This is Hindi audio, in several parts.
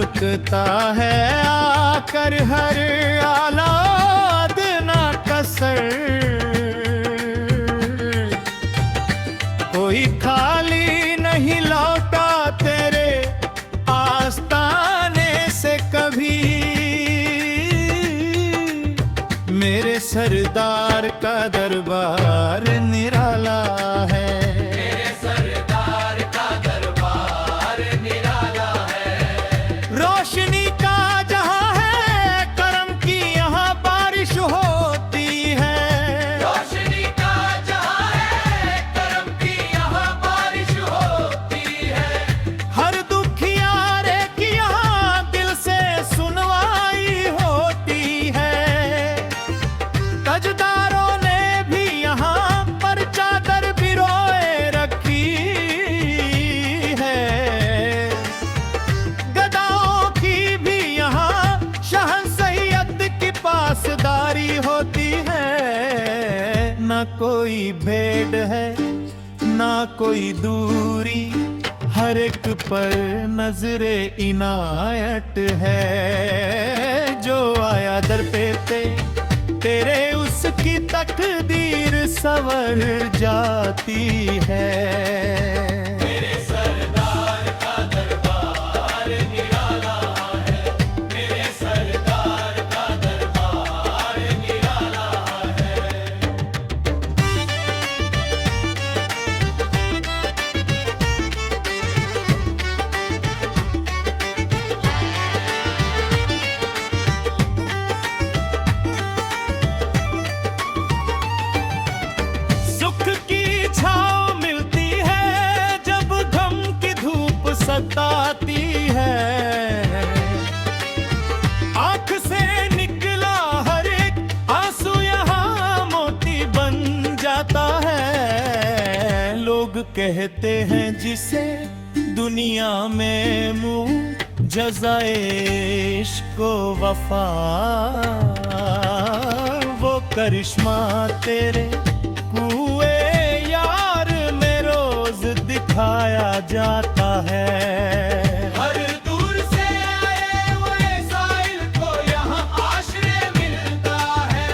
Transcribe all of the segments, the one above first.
रुकता है आकर हर औलाद ना कसर, कोई खाली नहीं लौटा तेरे आस्ताने से कभी। मेरे सरदार का दरबार निराला है, मेरे सरदार का दरबार निराला है। रोशनी का जहां है, करम की यहाँ बारिश होती है। रोशनी का जहां है, करम की यहाँ बारिश होती है। हर दुखियारे की यहाँ दिल से सुनवाई होती है। तजदारों ने भी यहाँ पर चादर बिरोए रखी है। गदाओं की भी यहाँ शहंशाहियत की पासदारी होती है। ना कोई भेद है ना कोई दूरी, हर एक पर नजरे इनायत है। जो आया दर पे तेरे उसकी तकदीर संवर जाती है। मेरे सरदार का दरबार निराला है, मेरे सरदार का दरबार निराला है। सुख की छाँव मिलती है जब गम की धूप सताती है। आँख से निकला हर एक आंसू यहाँ मोती बन जाता है। लोग कहते हैं जिसे दुनिया में मुँह जज़ाए इश्क व वफा, वो करिश्मा तेरे कुए यार में रोज दिखाया जाता है। हर दूर से आए हुए साइल को यहाँ आश्रय मिलता है।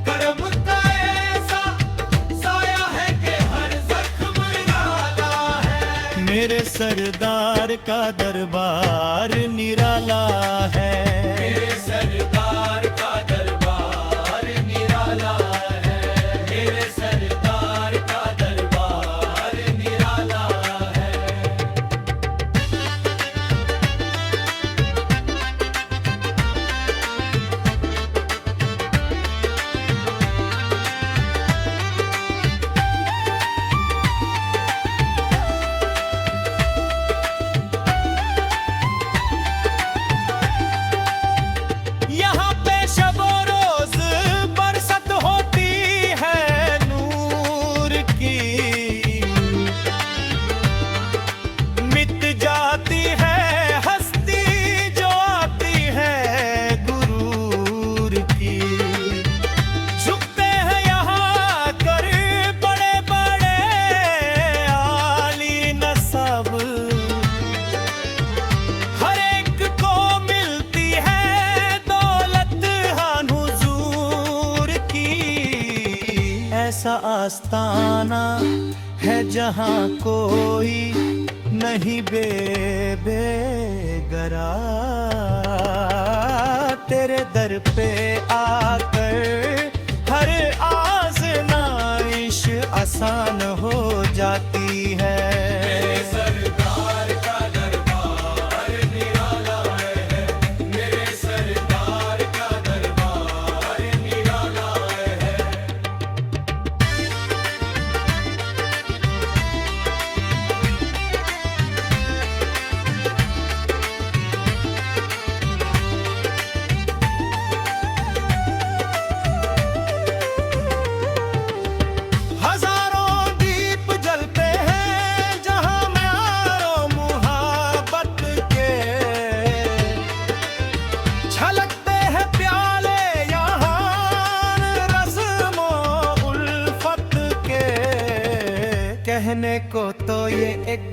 करम का ऐसा साया है कि हर जख्म निराला है। मेरे सरदार का दरबार निराला है, मेरे सरदार का दरबार निराला है। मेरे सरदार का दरबार निराला है। यहाँ पे शबो रोज बरसत होती है नूर की। मिट जाती है हस्ती जो आती है गुरूर की। झुकते हैं यहाँ कर बड़े बड़े आली नसब, हर एक को मिलती है दौलत हान हुजूर की। ऐसा आस्ताना है जहाँ कोई नहीं बेगरा। तेरे दर पे आकर हर आज़माइश आसान हो जाती है। मेरे सरदार का दरबार निराला है। मेरे सरदार का दरबार निराला है। हजारों दीप जलते हैं जहां म्यारों मुहब्बत के। छलकते हैं प्याले यहाँ रस्मों उल्फत के। कहने को तो ये एक